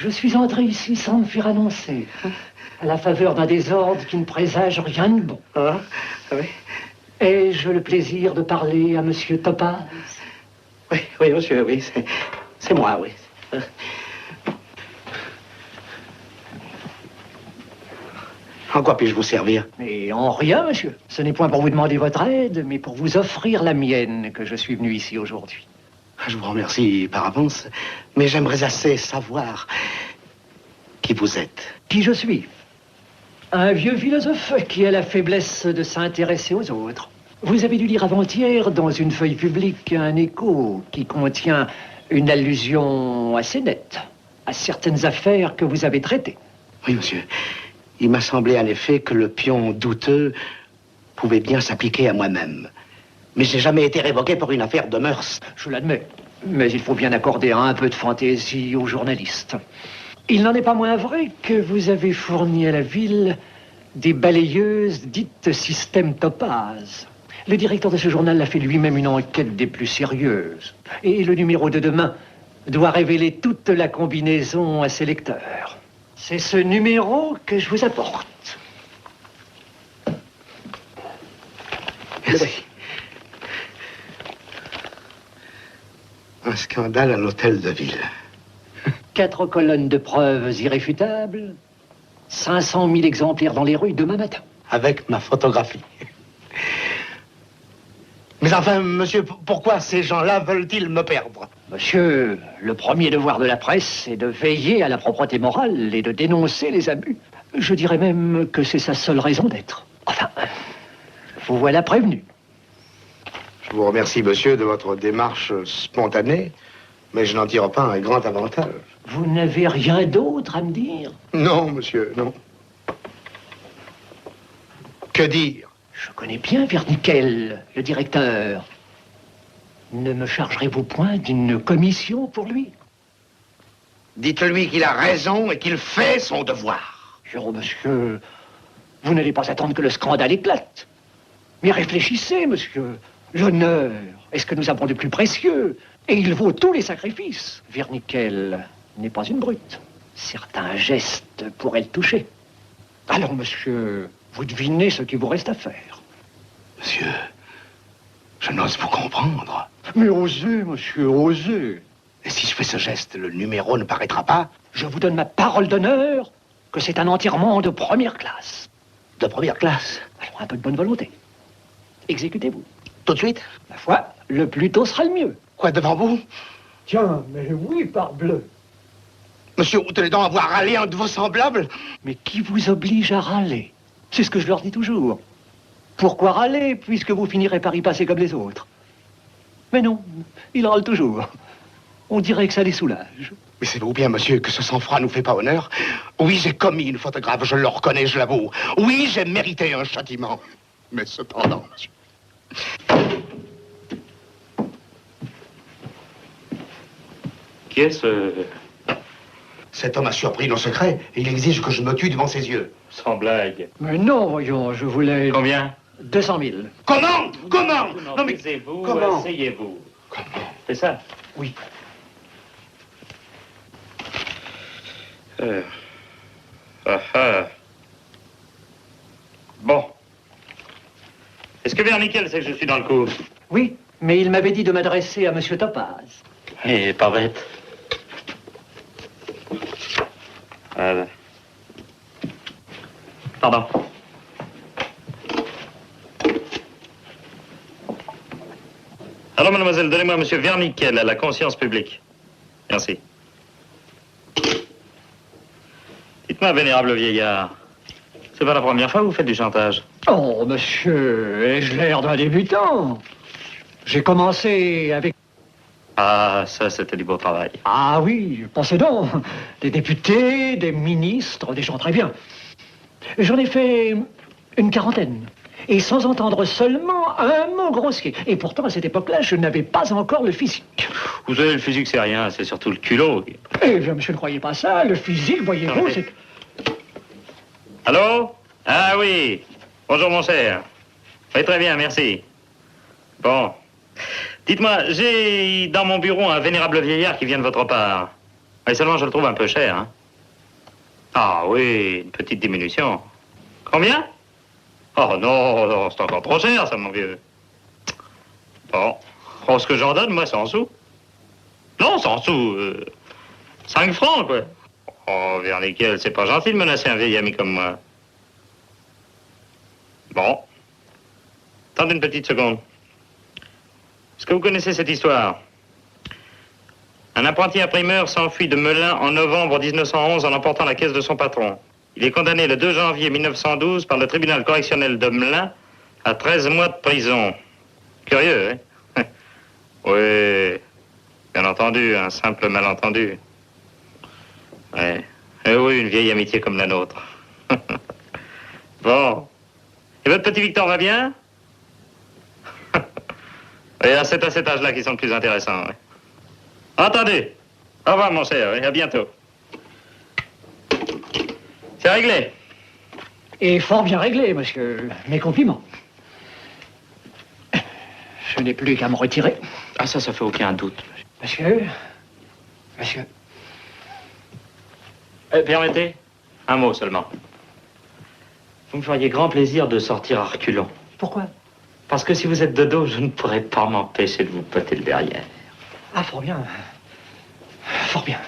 Je suis entré ici sans me faire annoncer, à la faveur d'un désordre qui ne présage rien de bon. Ah, oui. Ai-je le plaisir de parler à Monsieur Topaz? Oui, oui, monsieur, oui, c'est moi, oui. En quoi puis-je vous servir? Et en rien, monsieur. Ce n'est point pour vous demander votre aide, mais pour vous offrir la mienne que je suis venu ici aujourd'hui. Je vous remercie par avance, mais j'aimerais assez savoir qui vous êtes. Qui je suis? Un vieux philosophe qui a la faiblesse de s'intéresser aux autres. Vous avez dû lire avant-hier dans une feuille publique un écho qui contient une allusion assez nette à certaines affaires que vous avez traitées. Oui, monsieur. Il m'a semblé en effet que le pion douteux pouvait bien s'appliquer à moi-même. Mais j'ai jamais été révoqué pour une affaire de mœurs. Je l'admets, mais il faut bien accorder un peu de fantaisie aux journalistes. Il n'en est pas moins vrai que vous avez fourni à la ville des balayeuses dites système Topaz. Le directeur de ce journal a fait lui-même une enquête des plus sérieuses. Et le numéro de demain doit révéler toute la combinaison à ses lecteurs. C'est ce numéro que je vous apporte. Merci. Un scandale à l'hôtel de ville. 4 colonnes de preuves irréfutables, 500 000 exemplaires dans les rues demain matin. Avec ma photographie. Mais enfin, monsieur, pourquoi ces gens-là veulent-ils me perdre? Monsieur, le premier devoir de la presse est de veiller à la propreté morale et de dénoncer les abus. Je dirais même que c'est sa seule raison d'être. Enfin, vous voilà prévenu. Je vous remercie, monsieur, de votre démarche spontanée, mais je n'en tire pas un grand avantage. Vous n'avez rien d'autre à me dire? Non, monsieur, non. Que dire? Je connais bien Vernickel, le directeur. Ne me chargerez-vous point d'une commission pour lui? Dites-lui qu'il a raison et qu'il fait son devoir. Monsieur, vous n'allez pas attendre que le scandale éclate. Mais réfléchissez, monsieur. L'honneur est ce que nous avons de plus précieux, et il vaut tous les sacrifices. Vernickel n'est pas une brute. Certains gestes pourraient le toucher. Alors, monsieur, vous devinez ce qu'il vous reste à faire. Monsieur, je n'ose vous comprendre. Mais osez, monsieur, osez. Et si je fais ce geste, le numéro ne paraîtra pas? Je vous donne ma parole d'honneur que c'est un enterrement de première classe. De première classe? Alors, un peu de bonne volonté. Exécutez-vous. Tout de suite? Ma foi, le plus tôt sera le mieux. Quoi, devant vous? Tiens, mais oui, parbleu. Monsieur, vous tenez donc à voir râler un de vos semblables? Mais qui vous oblige à râler? C'est ce que je leur dis toujours. Pourquoi râler, puisque vous finirez par y passer comme les autres? Mais non, ils râlent toujours. On dirait que ça les soulage. Mais savez-vous bien, monsieur, que ce sang-froid nous fait pas honneur? Oui, j'ai commis une faute grave, je le reconnais, je l'avoue. Oui, j'ai mérité un châtiment. Mais cependant, monsieur... Qui est-ce? Cet homme a surpris nos secrets et il exige que je me tue devant ses yeux. Sans blague. Mais non, voyons, je voulais... Combien? 200 000. Comment? Comment? Non, mais taisez-vous, comment? asseyez-vous. Comment? C'est ça? Oui. Bon. Est-ce que Vernickel sait que je suis dans le coup? Oui, mais il m'avait dit de m'adresser à Monsieur Topaz. Eh, pas bête. Pardon. Alors, mademoiselle, donnez-moi Monsieur Vernickel à la conscience publique. Merci. Dites-moi, vénérable vieillard, c'est pas la première fois que vous faites du chantage? Oh, monsieur, ai-je l'air d'un débutant? J'ai commencé avec... Ah, ça, c'était du beau travail. Ah oui, pensez donc. Des députés, des ministres, des gens très bien. J'en ai fait une quarantaine. Et sans entendre seulement un mot grossier. Et pourtant, à cette époque-là, je n'avais pas encore le physique. Vous savez, le physique, c'est rien, c'est surtout le culot. Eh bien, monsieur, ne croyez pas ça. Le physique, voyez-vous, c'est... Allô? Ah oui. Bonjour, mon cher. Oui, très bien, merci. Bon. Dites-moi, j'ai dans mon bureau un vénérable vieillard qui vient de votre part. Mais seulement, je le trouve un peu cher, hein. Ah oui, une petite diminution. Combien? Oh non, non, c'est encore trop cher, ça, mon vieux. Bon. Oh, ce que j'en donne, moi, 100 sous. Non, 100 sous. 5 francs, quoi. Oh, vers lesquels, c'est pas gentil de menacer un vieil ami comme moi. Bon. Attendez une petite seconde. Est-ce que vous connaissez cette histoire? Un apprenti imprimeur s'enfuit de Melun en novembre 1911 en emportant la caisse de son patron. Il est condamné le 2 janvier 1912 par le tribunal correctionnel de Melun à 13 mois de prison. Curieux, hein? Oui, bien entendu, un simple malentendu. Ouais. Eh oui, une vieille amitié comme la nôtre. Bon. Et votre petit Victor va bien? Et c'est à cet âge-là qu'ils sont le plus intéressants. Ouais. Entendu. Au revoir, mon cher, et à bientôt. C'est réglé. Et fort bien réglé, monsieur. Mes compliments. Je n'ai plus qu'à me retirer. Ah, ça fait aucun doute. Monsieur. Permettez, un mot seulement. Vous me feriez grand plaisir de sortir à reculons. Pourquoi? Parce que si vous êtes de dos, je ne pourrais pas m'empêcher de vous poter le derrière. Ah, fort bien. Fort bien.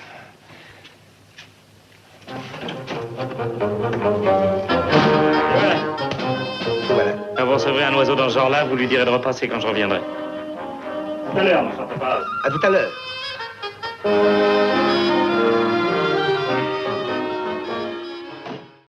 Voilà. Quand vous recevrez un oiseau dans ce genre-là, vous lui direz de repasser quand je reviendrai. À l'heure, ne sortez pas. À tout à l'heure.